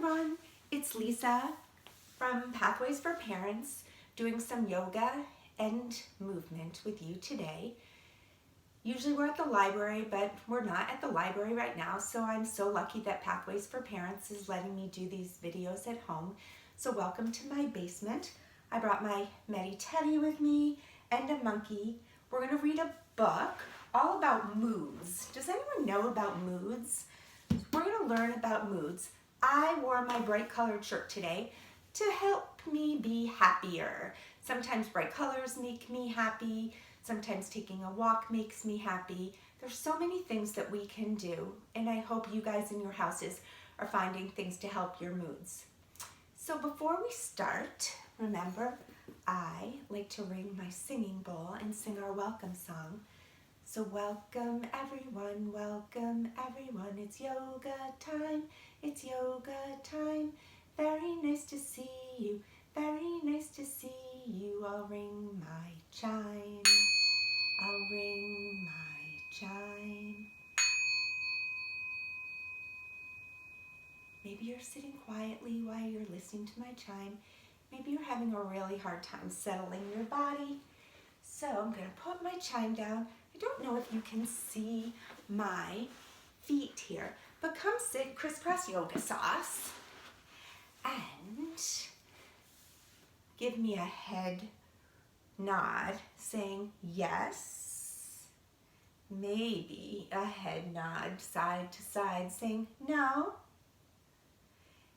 everyone, it's Lisa from Pathways for Parents doing some yoga and movement with you today. Usually we're at the library, but we're not at the library right now, so I'm so lucky that Pathways for Parents is letting me do these videos at home. So welcome to my basement. I brought my Medi Teddy with me and a monkey. We're going to read a book all about moods. Does anyone know about moods? We're going to learn about moods. I wore my bright colored shirt today to help me be happier. Sometimes bright colors make me happy. Sometimes taking a walk makes me happy. There's so many things that we can do, and I hope you guys in your houses are finding things to help your moods. So before we start, remember, I like to ring my singing bowl and sing our welcome song. So welcome everyone, it's yoga time, it's yoga time. Very nice to see you, very nice to see you. I'll ring my chime, I'll ring my chime. Maybe you're sitting quietly while you're listening to my chime. Maybe you're having a really hard time settling your body. So I'm going to put my chime down. I don't know if you can see my feet here, but come sit crisscross yoga sauce and give me a head nod saying yes, maybe a head nod side to side saying no,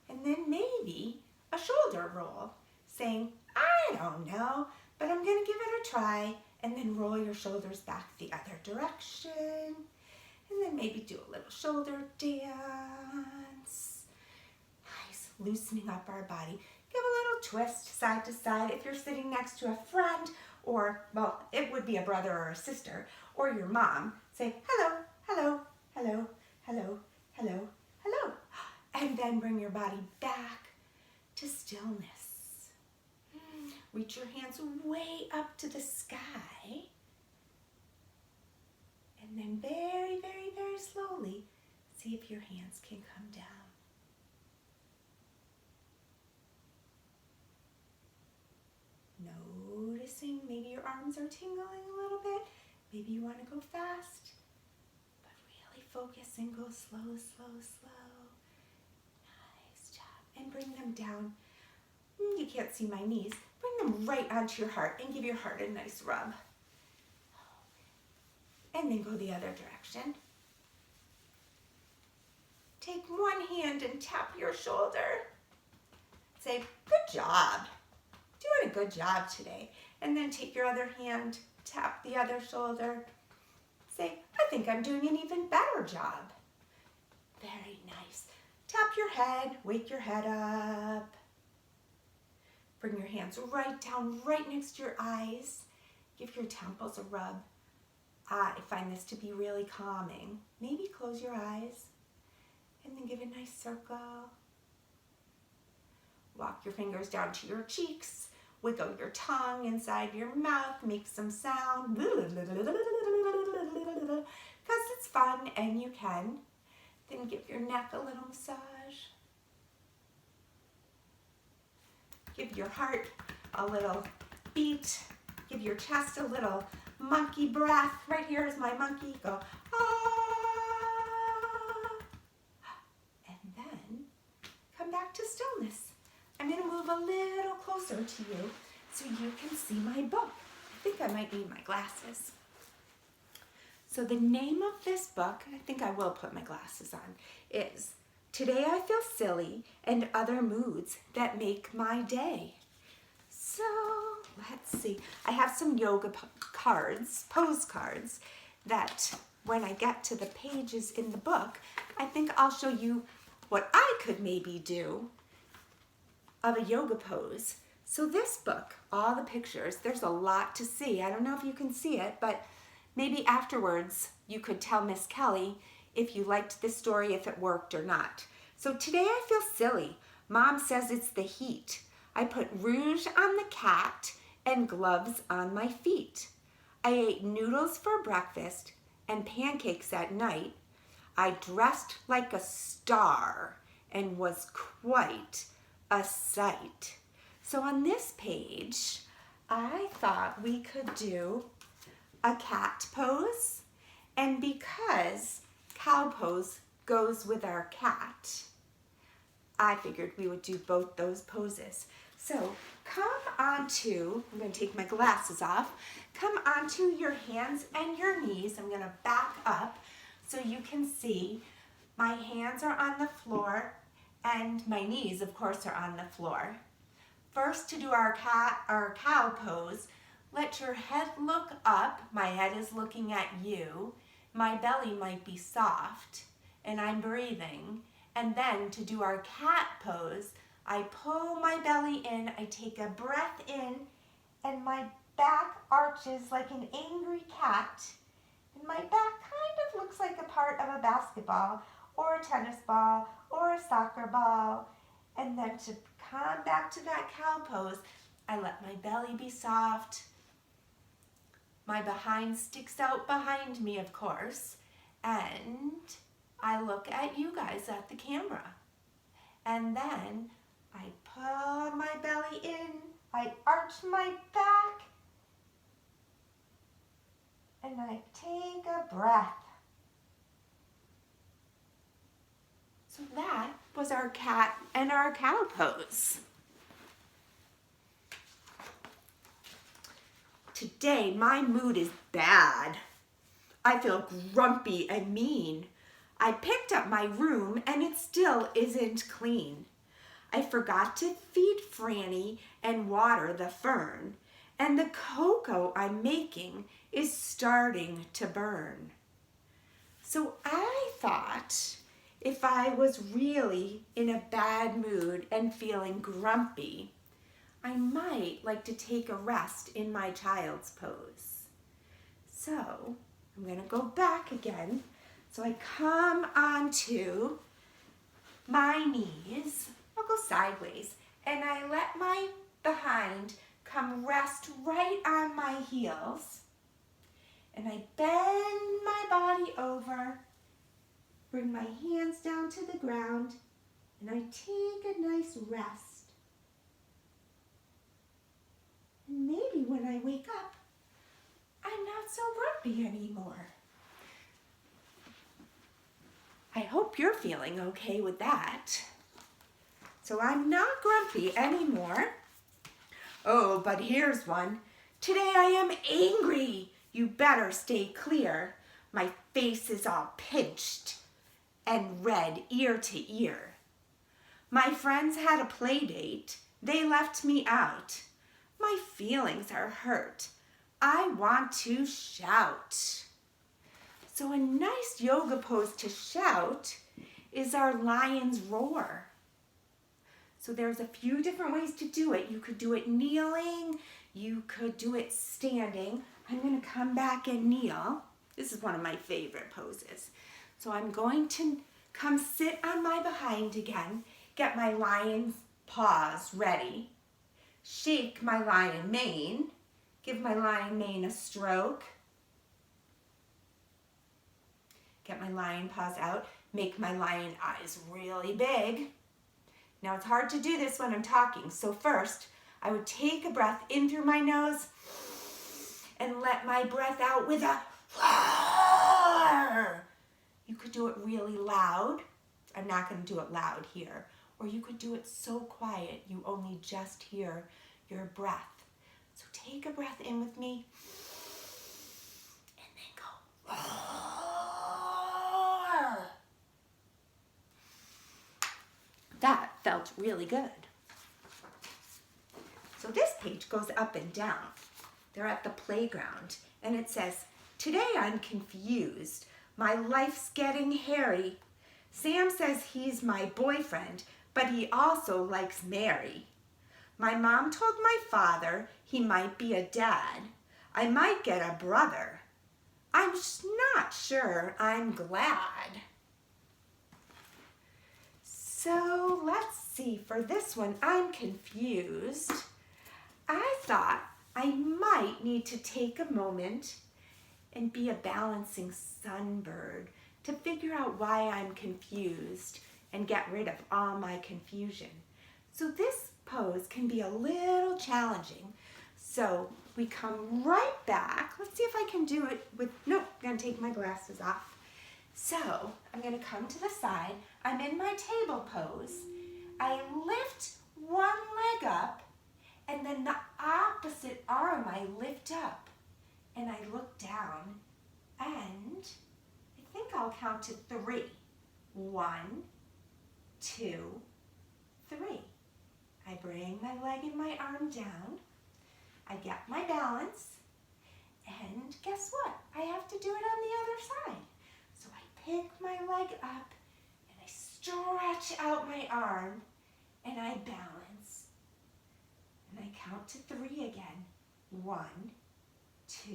and then maybe a shoulder roll saying I don't know, but I'm going to give it a try, and then roll your shoulders back the other direction, and then maybe do a little shoulder dance. Nice, loosening up our body. Give a little twist side to side. If you're sitting next to a friend, or, well, it would be a brother or a sister, or your mom, say hello, hello, hello, hello, hello, hello, and then bring your body back to stillness. Reach your hands way up to the sky, and then very, very, very slowly see if your hands can come down. Noticing maybe your arms are tingling a little bit. Maybe you want to go fast, but really focus and go slow, slow, slow. Nice job. And bring them down. You can't see my knees. Bring them right onto your heart and give your heart a nice rub. And then go the other direction. Take one hand and tap your shoulder. Say, good job. Doing a good job today. And then take your other hand, tap the other shoulder. Say, I think I'm doing an even better job. Very nice. Tap your head, wake your head up. Bring your hands right down, right next to your eyes. Give your temples a rub. I find this to be really calming. Maybe close your eyes and then give a nice circle. Walk your fingers down to your cheeks. Wiggle your tongue inside your mouth. Make some sound. Because it's fun and you can. Then give your neck a little massage. Give your heart a little beat. Give your chest a little monkey breath. Right here is my monkey. Go, ah. And then come back to stillness. I'm going to move a little closer to you so you can see my book. I think I might need my glasses. So the name of this book, I think I will put my glasses on, is Today I Feel Silly and Other Moods That Make My Day. So let's see. I have some yoga cards, pose cards, that when I get to the pages in the book, I think I'll show you what I could maybe do of a yoga pose. So this book, all the pictures, there's a lot to see. I don't know if you can see it, but maybe afterwards you could tell Miss Kelly if you liked this story, if it worked or not. So today I feel silly. Mom says it's the heat. I put rouge on the cat and gloves on my feet. I ate noodles for breakfast and pancakes at night. I dressed like a star and was quite a sight. So on this page, I thought we could do a cat pose, and because cow pose goes with our cat, I figured we would do both those poses. So come onto, I'm going to take my glasses off, come onto your hands and your knees. I'm going to back up so you can see my hands are on the floor and my knees, of course, are on the floor. First, to do our cow pose, let your head look up. My head is looking at you. My belly might be soft, and I'm breathing. And then to do our cat pose, I pull my belly in, I take a breath in, and my back arches like an angry cat. And my back kind of looks like a part of a basketball, or a tennis ball, or a soccer ball. And then to come back to that cow pose, I let my belly be soft. My behind sticks out behind me, of course, and I look at you guys at the camera. And then I pull my belly in, I arch my back, and I take a breath. So that was our cat and our cow pose. Today, my mood is bad. I feel grumpy and mean. I picked up my room and it still isn't clean. I forgot to feed Franny and water the fern, and the cocoa I'm making is starting to burn. So I thought if I was really in a bad mood and feeling grumpy, I might like to take a rest in my child's pose. So I'm going to go back again. So I come onto my knees. I'll go sideways, and I let my behind come rest right on my heels. And I bend my body over, bring my hands down to the ground, and I take a nice rest. And maybe when I wake up, I'm not so grumpy anymore. I hope you're feeling okay with that. So I'm not grumpy anymore. Oh, but here's one. Today I am angry. You better stay clear. My face is all pinched and red ear to ear. My friends had a play date. They left me out. My feelings are hurt. I want to shout. So a nice yoga pose to shout is our lion's roar. So there's a few different ways to do it. You could do it kneeling. You could do it standing. I'm going to come back and kneel. This is one of my favorite poses. So I'm going to come sit on my behind again, get my lion's paws ready, shake my lion mane, give my lion mane a stroke, get my lion paws out, make my lion eyes really big. Now it's hard to do this when I'm talking, so first I would take a breath in through my nose and let my breath out with a roar. You could do it really loud. I'm not going to do it loud here. Or you could do it so quiet you only just hear your breath. So take a breath in with me and then go roar. That felt really good. So this page goes up and down. They're at the playground and it says, "Today I'm confused. My life's getting hairy. Sam says he's my boyfriend, but he also likes Mary. My mom told my father he might be a dad. I might get a brother. I'm not sure I'm glad." So let's see, for this one, I'm confused. I thought I might need to take a moment and be a balancing sunbird to figure out why I'm confused and get rid of all my confusion. So this pose can be a little challenging. So we come right back. Let's see if I can do it with, nope, I'm gonna take my glasses off. So I'm gonna come to the side. I'm in my table pose. I lift one leg up, and then the opposite arm I lift up, and I look down, and I think I'll count to 3. 1, 2, 3. I bring my leg and my arm down. I get my balance, and guess what? I have to do it on the other side. So I pick my leg up, and I stretch out my arm, and I balance. And I count to 3 again. 1, 2,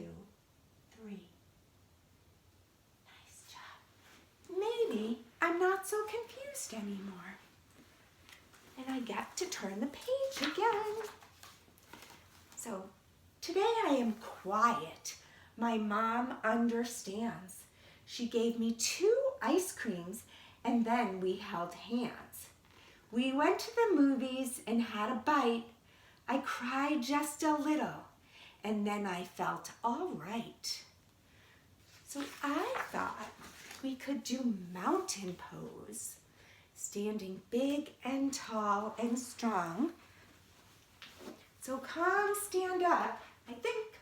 3. Nice job. Maybe I'm not so confused anymore. And I get to turn the page again. So today I am quiet. My mom understands. She gave me 2 ice creams, and then we held hands. We went to the movies and had a bite. I cried just a little, and then I felt all right. So I thought we could do mountain pose, standing big and tall and strong. So come stand up. I think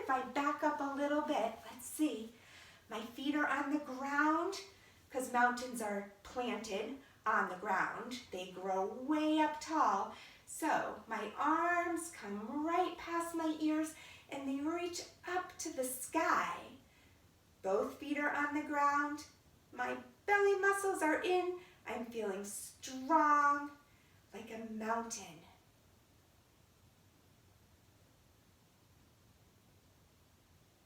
if I back up a little bit, let's see. My feet are on the ground because mountains are planted on the ground. They grow way up tall. So my arms come right past my ears and they reach up to the sky. Both feet are on the ground. My belly muscles are in. I'm feeling strong like a mountain.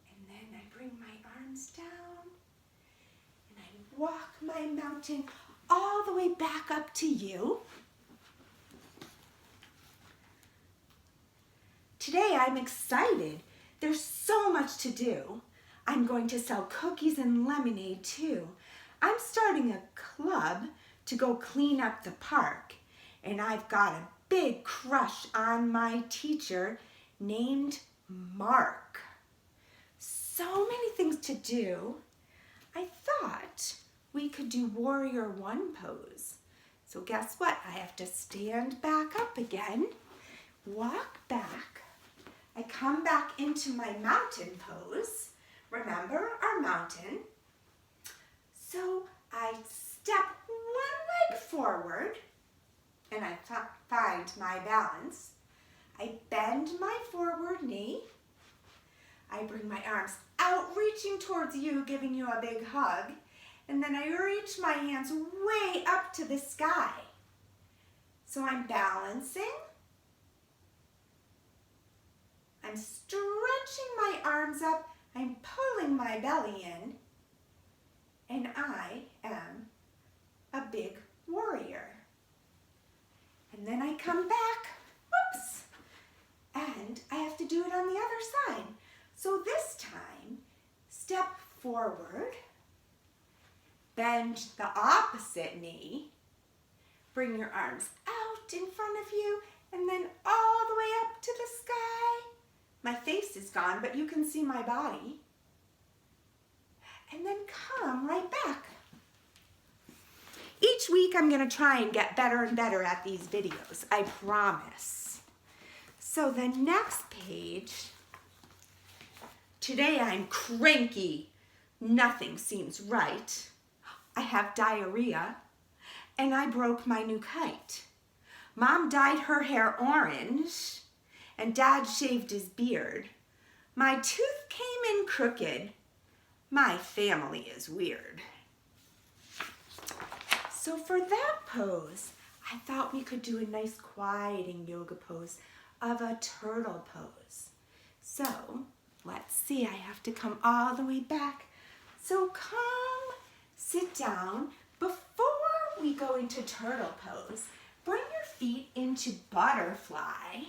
And then I bring my arms down and I walk my mountain all the way back up to you. Today I'm excited. There's so much to do. I'm going to sell cookies and lemonade too. I'm starting a club to go clean up the park, and I've got a big crush on my teacher named Mark. So many things to do. I thought we could do Warrior One pose. So guess what? I have to stand back up again, walk back. I come back into my mountain pose. Remember our mountain? So I step one leg forward and I find my balance. I bend my forward knee. I bring my arms out, reaching towards you, giving you a big hug. And then I reach my hands way up to the sky. So I'm balancing. I'm stretching my arms up. I'm pulling my belly in. And I am a big warrior. And then I come back, whoops, and I have to do it on the other side. So this time, step forward, bend the opposite knee, bring your arms out in front of you, and then all the way up to the sky. My face is gone, but you can see my body. And then come right back. Each week I'm going to try and get better and better at these videos, I promise. So the next page, today I'm cranky. Nothing seems right. I have diarrhea and I broke my new kite. Mom dyed her hair orange and Dad shaved his beard. My tooth came in crooked. My family is weird. So for that pose, I thought we could do a nice quieting yoga pose of a turtle pose. So let's see, I have to come all the way back. So come sit down. Before we go into turtle pose, bring your feet into butterfly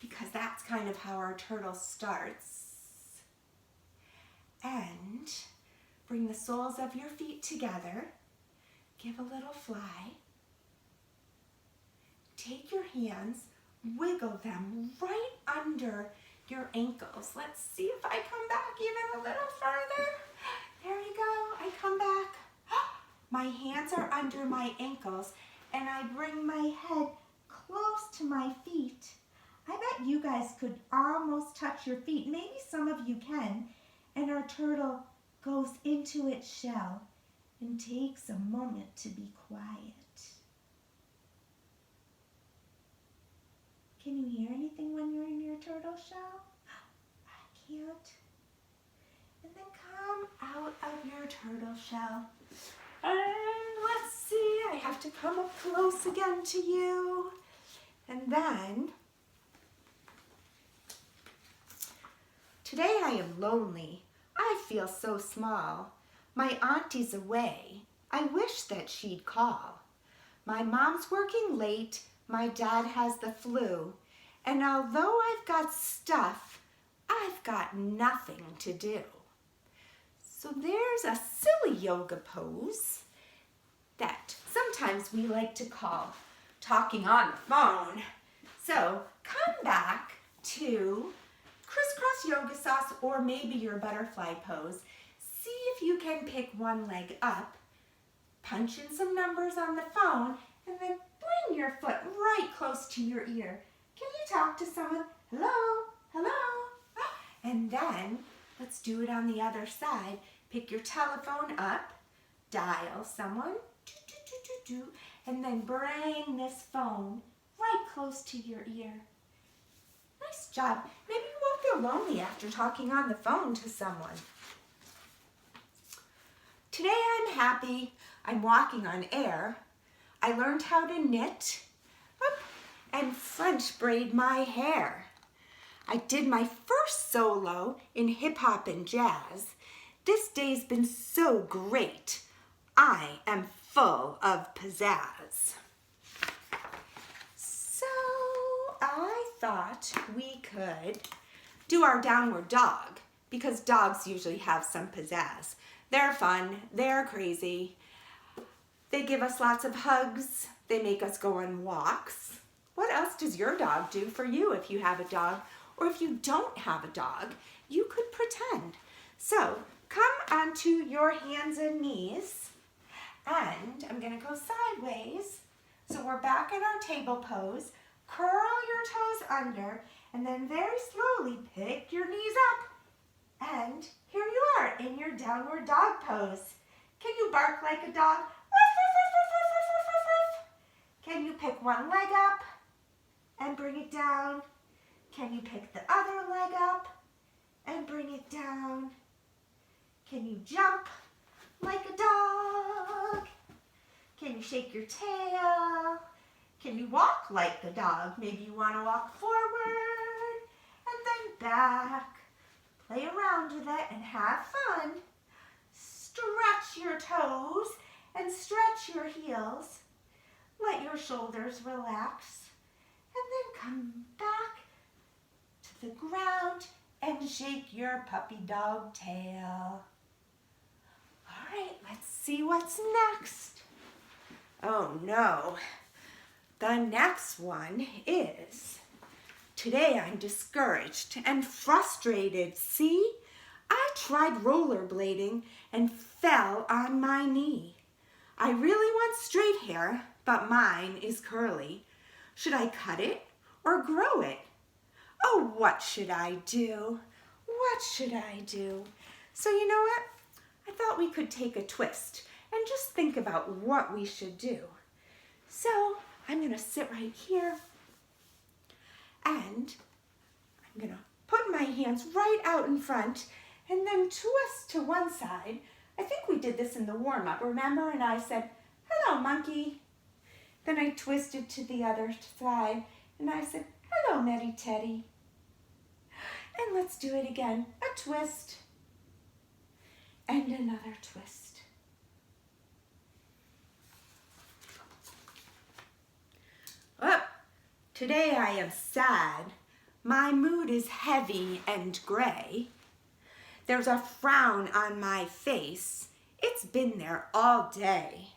because that's kind of how our turtle starts. And bring the soles of your feet together. give a little fly. Take your hands, wiggle them right under your ankles. Let's see if I come back even a little further. There you go, I come back. My hands are under my ankles and I bring my head close to my feet. I bet you guys could almost touch your feet. Maybe some of you can. And our turtle goes into its shell and takes a moment to be quiet. Can you hear anything when you're in your turtle shell? I can't. And then come out of your turtle shell. And let's see, I have to come up close again to you. And then, today I am lonely. I feel so small. My auntie's away. I wish that she'd call. My mom's working late. My dad has the flu. And although I've got stuff, I've got nothing to do. So there's a silly yoga pose that sometimes we like to call talking on the phone. So come back to crisscross yoga sauce or maybe your butterfly pose. See if you can pick one leg up, punch in some numbers on the phone, and then bring your foot right close to your ear. Can you talk to someone? Hello? Hello? And then let's do it on the other side. Pick your telephone up, dial someone, and then bring this phone right close to your ear. Nice job. Maybe you won't feel lonely after talking on the phone to someone. Today I'm happy. I'm walking on air. I learned how to knit and French braid my hair. I did my first solo in hip hop and jazz. This day's been so great. I am full of pizzazz. So I thought we could do our downward dog because dogs usually have some pizzazz. They're fun, they're crazy. They give us lots of hugs. They make us go on walks. What else does your dog do for you if you have a dog? Or if you don't have a dog, you could pretend. So come onto your hands and knees. And I'm gonna go sideways. So we're back in our table pose. Curl your toes under and then very slowly pick your knees up. And here you are in your downward dog pose. Can you bark like a dog? Can you pick one leg up and bring it down? Can you pick the other leg up and bring it down? Can you jump like a dog? Can you shake your tail? Can you walk like the dog? Maybe you want to walk forward and then back. Play around with it and have fun. Stretch your toes and stretch your heels. Let your shoulders relax. And then come back to the ground and shake your puppy dog tail. All right, let's see what's next. Oh no. The next one is, today I'm discouraged and frustrated. See, I tried rollerblading and fell on my knee. I really want straight hair, but mine is curly. Should I cut it or grow it? Oh, what should I do? What should I do? So you know what? I thought we could take a twist and just think about what we should do. So I'm gonna sit right here and I'm gonna put my hands right out in front and then twist to one side. I think we did this in the warm-up, remember? And I said, hello, monkey. Then I twisted to the other side and I said, hello, Nettie Teddy. And let's do it again. A twist and another twist. Oh, today I am sad. My mood is heavy and gray. There's a frown on my face. It's been there all day.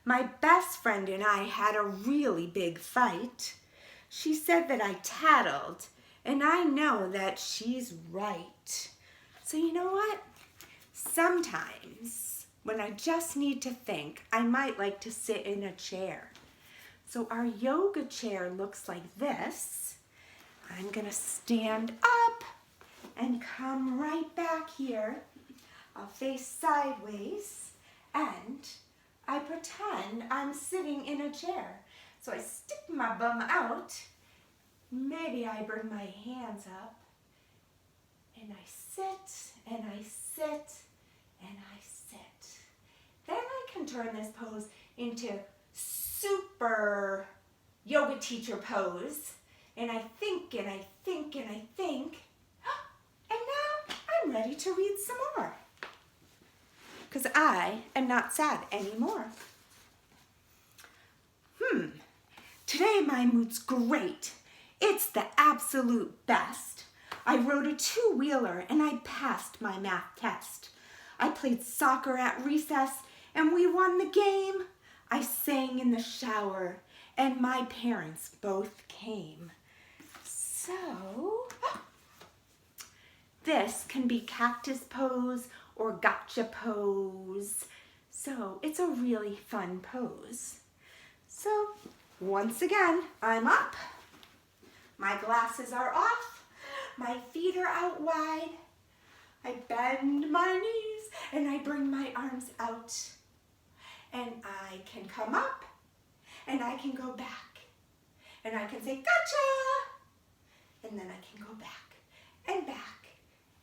My best friend and I had a really big fight. She said that I tattled, and I know that she's right. So you know what? Sometimes when I just need to think, I might like to sit in a chair. So our yoga chair looks like this. I'm gonna stand up and come right back here. I'll face sideways and I pretend I'm sitting in a chair. So I stick my bum out. Maybe I bring my hands up and I sit and I sit and I sit. Then I can turn this pose into super yoga teacher pose. And I think and I think and I think. And now I'm ready to read some more. Because I am not sad anymore. Today my mood's great. It's the absolute best. I rode a two-wheeler and I passed my math test. I played soccer at recess and we won the game. I sang in the shower and my parents both came. So, this can be cactus pose or gotcha pose. So it's a really fun pose. So once again, I'm up. My glasses are off. My feet are out wide. I bend my knees and I bring my arms out. And I can come up and I can go back. And I can say gotcha. And then I can go back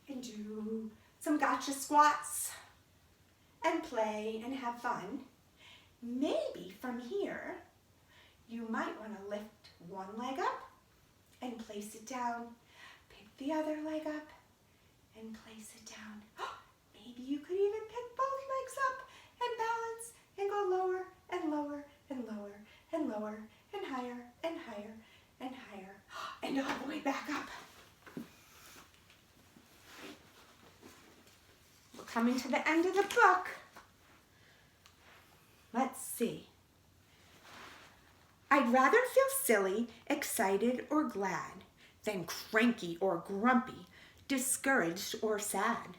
and do some gotcha squats and play and have fun. Maybe from here, you might want to lift one leg up and place it down. Pick the other leg up and place it down. Maybe you could even pick both legs up and balance and go lower and lower and lower and lower and higher and higher and higher and all the way back up. We're coming to the end of the book. Let's see. I'd rather feel silly, excited, or glad than cranky or grumpy, discouraged or sad.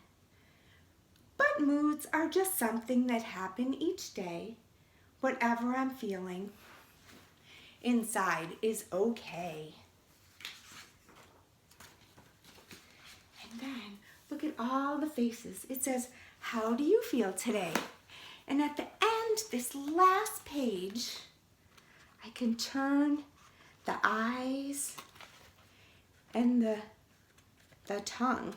But moods are just something that happen each day. Whatever I'm feeling, inside is okay. And then look at all the faces. It says, how do you feel today? And at the end, this last page, I can turn the eyes and the tongue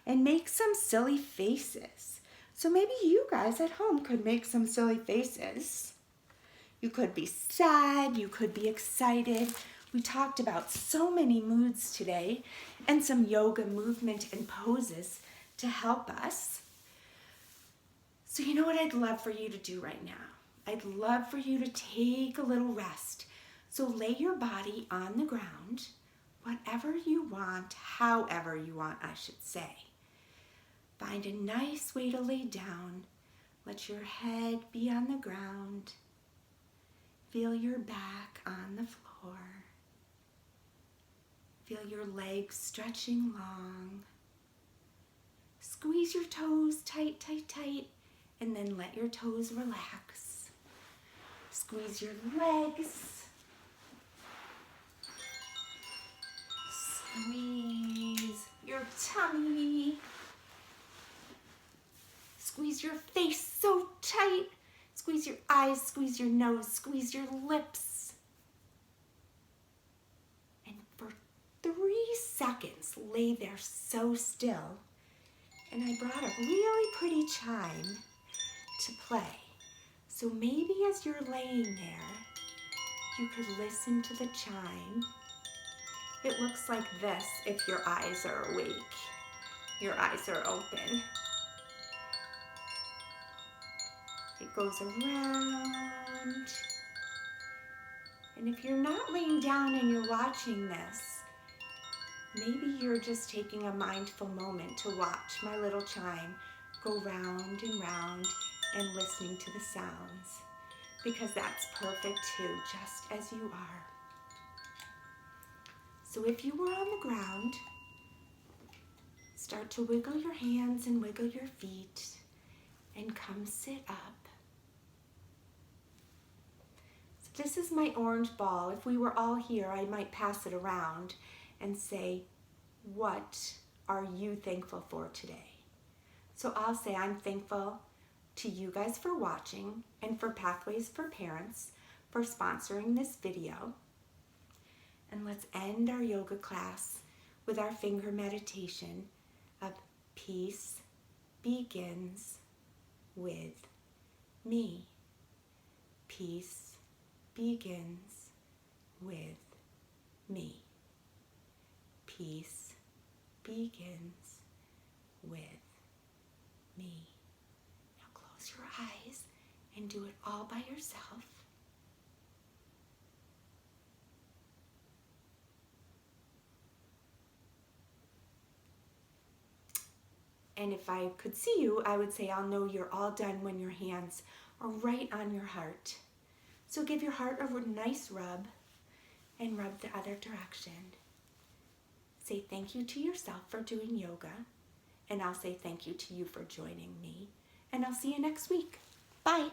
and make some silly faces. So maybe you guys at home could make some silly faces. You could be sad, you could be excited. We talked about so many moods today and some yoga movement and poses to help us. So you know what I'd love for you to do right now? I'd love for you to take a little rest. So lay your body on the ground, whatever you want, however you want, I should say. Find a nice way to lay down. Let your head be on the ground. Feel your back on the floor. Feel your legs stretching long. Squeeze your toes tight, tight, tight, and then let your toes relax. Squeeze your legs. Squeeze your tummy. Squeeze your face so tight. Squeeze your eyes, squeeze your nose, squeeze your lips. And for 3 seconds, lay there so still. And I brought a really pretty chime to play. So maybe as you're laying there, you could listen to the chime. It looks like this if your eyes are awake. Your eyes are open. It goes around. And if you're not laying down and you're watching this, maybe you're just taking a mindful moment to watch my little chime go round and round and listening to the sounds. because that's perfect too, just as you are. So if you were on the ground, start to wiggle your hands and wiggle your feet and come sit up. So this is my orange ball. If we were all here, I might pass it around and say, what are you thankful for today? So I'll say I'm thankful to you guys for watching and for Pathways for Parents for sponsoring this video. And let's end our yoga class with our finger meditation of peace begins with me. Peace begins with me. Peace begins with me. Now close your eyes and do it all by yourself. And if I could see you, I would say I'll know you're all done when your hands are right on your heart. So give your heart a nice rub and rub the other direction. Say thank you to yourself for doing yoga, and I'll say thank you to you for joining me, and I'll see you next week. Bye.